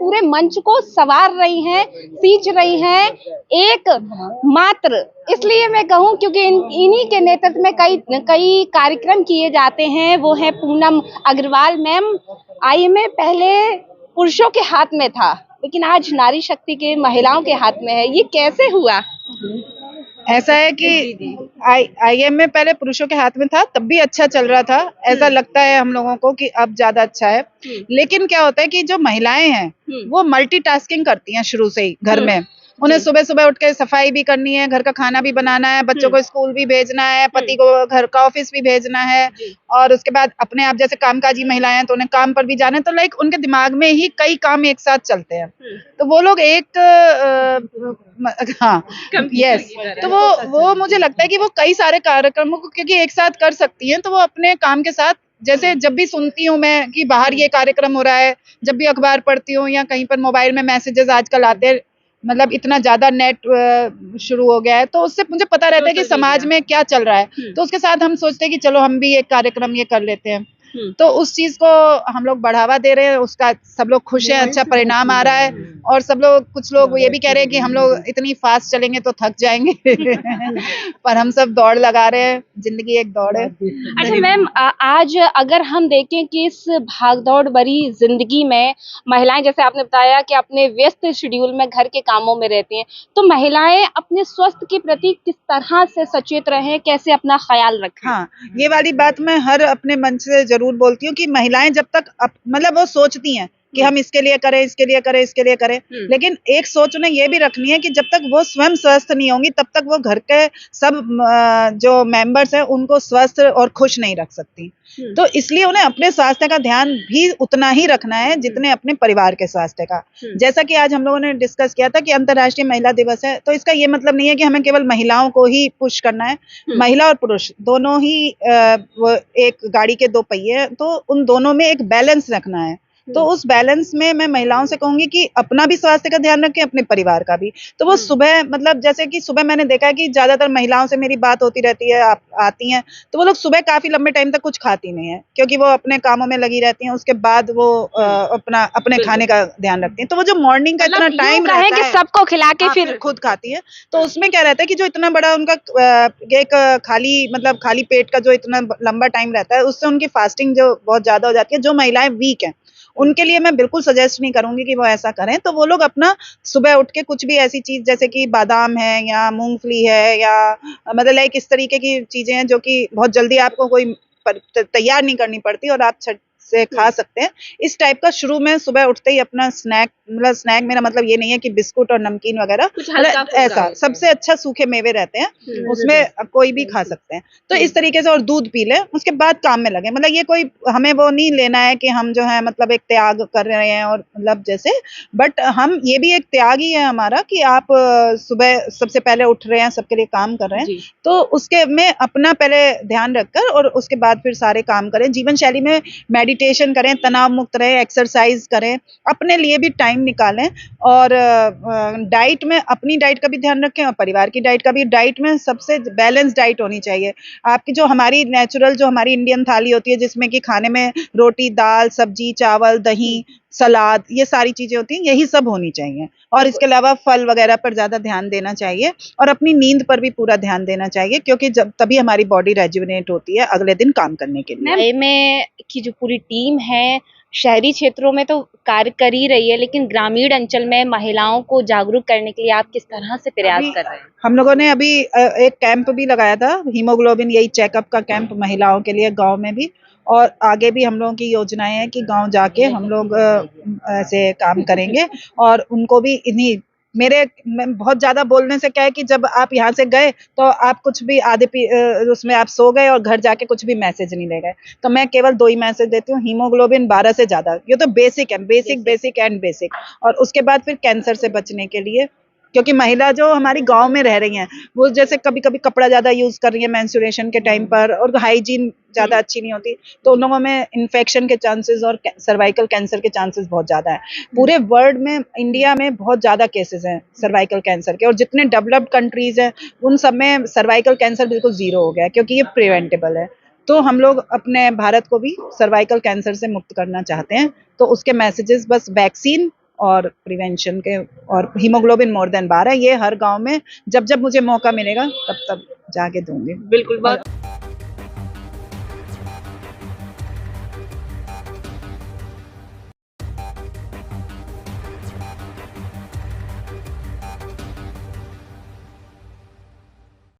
पूरे मंच को संवार रही हैं, सींच रही हैं एक मात्र। इसलिए मैं कहूं क्योंकि इन्हीं के नेतृत्व में कई कार्यक्रम किए जाते हैं। वो है पूनम अग्रवाल मैम। आईएमए पहले पुरुषों के हाथ में था, लेकिन आज नारी शक्ति के महिलाओं के हाथ में है। ये कैसे हुआ? ऐसा है कि आईएमए पहले पुरुषों के हाथ में था, तब भी अच्छा चल रहा था। ऐसा लगता है हम लोगों को कि अब ज्यादा अच्छा है। लेकिन क्या होता है कि जो महिलाएं हैं वो मल्टीटास्किंग करती हैं शुरू से ही घर में। उन्हें सुबह सुबह उठ के सफाई भी करनी है, घर का खाना भी बनाना है, बच्चों को स्कूल भी भेजना है, पति को घर का ऑफिस भी भेजना है, और उसके बाद अपने आप जैसे कामकाजी महिलाएं हैं तो उन्हें काम पर भी जाना है। तो लाइक उनके दिमाग में ही कई काम एक साथ चलते हैं। तो वो लोग हाँ, यस, तो वो मुझे लगता है कि वो कई सारे कार्यक्रमों को क्योंकि एक साथ कर सकती हैं, तो वो अपने काम के साथ, जैसे जब भी सुनती हूँ मैं कि बाहर ये कार्यक्रम हो रहा है, जब भी अखबार पढ़ती हूँ या कहीं पर मोबाइल में मैसेजेस आजकल आते हैं, मतलब इतना ज्यादा नेट शुरू हो गया है, तो उससे मुझे पता रहता है कि समाज में क्या चल रहा है। तो उसके साथ हम सोचते हैं कि चलो हम भी एक कार्यक्रम ये कर लेते हैं। तो उस चीज को हम लोग बढ़ावा दे रहे हैं, उसका सब लोग खुश हैं, अच्छा परिणाम आ रहा है। और सब लोग, कुछ लोग ये भी कह रहे हैं कि हम लोग इतनी फास्ट चलेंगे तो थक जाएंगे पर हम सब दौड़ लगा रहे हैं, जिंदगी एक दौड़ है। अच्छा मैम, आज अगर हम देखें कि इस भागदौड़ भरी जिंदगी में महिलाएं, जैसे आपने बताया कि अपने व्यस्त शेड्यूल में घर के कामों में रहती हैं, तो महिलाएं अपने स्वास्थ्य के प्रति किस तरह से सचेत रहें, कैसे अपना ख्याल रखें? हाँ, ये वाली बात मैं हर अपने मंच से जरूर बोलती हूँ कि महिलाएं जब तक मतलब वो सोचती हैं कि हम इसके लिए करें, इसके लिए करें, इसके लिए करें, लेकिन एक सोच उन्हें ये भी रखनी है कि जब तक वो स्वयं स्वस्थ नहीं होंगी तब तक वो घर के सब जो मेंबर्स हैं उनको स्वस्थ और खुश नहीं रख सकती। तो इसलिए उन्हें अपने स्वास्थ्य का ध्यान भी उतना ही रखना है जितने अपने परिवार के स्वास्थ्य का। जैसा कि आज हम लोगों ने डिस्कस किया था कि अंतर्राष्ट्रीय महिला दिवस है, तो इसका ये मतलब नहीं है कि हमें केवल महिलाओं को ही पुश करना है। महिला और पुरुष दोनों ही वो एक गाड़ी के दो पहिए हैं, तो उन दोनों में एक बैलेंस रखना है। तो उस बैलेंस में मैं महिलाओं से कहूंगी कि अपना भी स्वास्थ्य का ध्यान रखें, अपने परिवार का भी। तो वो सुबह, मतलब जैसे कि सुबह मैंने देखा है कि ज्यादातर महिलाओं से मेरी बात होती रहती है, आती हैं, तो वो लोग सुबह काफी लंबे टाइम तक कुछ खाती नहीं है क्योंकि वो अपने कामों में लगी रहती हैं। उसके बाद वो अपने खाने का ध्यान रखती हैं। तो वो जो मॉर्निंग का इतना टाइम रहता है, सबको खिला के फिर खुद खाती है, तो उसमें क्या रहता है कि जो इतना बड़ा उनका एक खाली पेट का जो इतना लंबा टाइम रहता है, उससे उनकी फास्टिंग जो बहुत ज्यादा हो जाती है। जो महिलाएं वीक हैं उनके लिए मैं बिल्कुल सजेस्ट नहीं करूंगी कि वो ऐसा करें। तो वो लोग अपना सुबह उठ के कुछ भी ऐसी चीज जैसे कि बादाम है या मूंगफली है या मतलब लाइक इस तरीके की चीजें हैं जो कि बहुत जल्दी आपको कोई तैयार नहीं करनी पड़ती और आप छट से खा सकते हैं। इस टाइप का शुरू में सुबह उठते ही अपना स्नैक, मतलब स्नैक मेरा मतलब ये नहीं है कि बिस्कुट और नमकीन वगैरह, ऐसा सबसे अच्छा सूखे मेवे रहते हैं, उसमें कोई भी खा सकते हैं। तो इस तरीके से, और दूध पी ले, उसके बाद काम में लगे। मतलब ये कोई हमें वो नहीं लेना है कि हम जो है मतलब एक त्याग कर रहे हैं और मतलब जैसे, बट हम ये भी एक त्याग ही है हमारा कि आप सुबह सबसे पहले उठ रहे हैं, सबके लिए काम कर रहे हैं, तो उसके में अपना पहले ध्यान रखकर और उसके बाद फिर सारे काम करें। जीवन शैली में मेडिटेशन करें, तनाव मुक्त रहें, एक्सरसाइज करें, अपने लिए भी टाइम निकालें, और डाइट में अपनी डाइट का भी ध्यान रखें और परिवार की डाइट का भी। डाइट में सबसे बैलेंस डाइट होनी चाहिए आपकी, जो हमारी नेचुरल, जो हमारी इंडियन थाली होती है जिसमें कि खाने में रोटी, दाल, सब्जी, चावल, दही, सलाद, ये सारी चीजें होती हैं, यही सब होनी चाहिए। और इसके अलावा फल वगैरह पर ज्यादा ध्यान देना चाहिए और अपनी नींद पर भी पूरा ध्यान देना चाहिए, क्योंकि जब तभी हमारी बॉडी रेजुविनेट होती है अगले दिन काम करने के लिए। में की जो पूरी टीम है शहरी क्षेत्रों में तो कार्य कर ही रही है, लेकिन ग्रामीण अंचल में महिलाओं को जागरूक करने के लिए आप किस तरह से प्रयास कर रहे हैं? हम लोगों ने अभी एक कैंप भी लगाया था, हीमोग्लोबिन, यही चेकअप का कैंप महिलाओं के लिए गांव में भी, और आगे भी हम लोगों की योजनाएं हैं कि गांव जाके हम लोग ऐसे काम करेंगे और उनको भी इन्हीं बहुत ज्यादा बोलने से क्या है कि जब आप यहाँ से गए तो आप कुछ भी उसमें आप सो गए और घर जाके कुछ भी मैसेज नहीं ले गए। तो मैं केवल 2 ही मैसेज देती हूँ, हीमोग्लोबिन 12 से ज्यादा, ये तो बेसिक है, बेसिक एंड बेसिक। और उसके बाद फिर कैंसर से बचने के लिए, क्योंकि महिला जो हमारी गांव में रह रही हैं वो जैसे कभी कभी कपड़ा ज्यादा यूज कर रही है मेंस्ट्रुएशन के टाइम पर, और हाइजीन ज्यादा अच्छी नहीं होती, तो उन लोगों में इन्फेक्शन के चांसेस और सर्वाइकल कैंसर के चांसेस बहुत ज्यादा है। पूरे वर्ल्ड में, इंडिया में बहुत ज्यादा केसेस हैं सर्वाइकल कैंसर के, और जितने डेवलप्ड कंट्रीज हैं उन सब में सर्वाइकल कैंसर बिल्कुल 0 हो गया है, क्योंकि ये प्रिवेंटेबल है। तो हम लोग अपने भारत को भी सर्वाइकल कैंसर से मुक्त करना चाहते हैं, तो उसके मैसेजेस बस वैक्सीन और प्रिवेंशन के, और हीमोग्लोबिन मोर देन 12, ये हर गांव में जब जब मुझे मौका मिलेगा तब तब जाके दूंगी। बिल्कुल।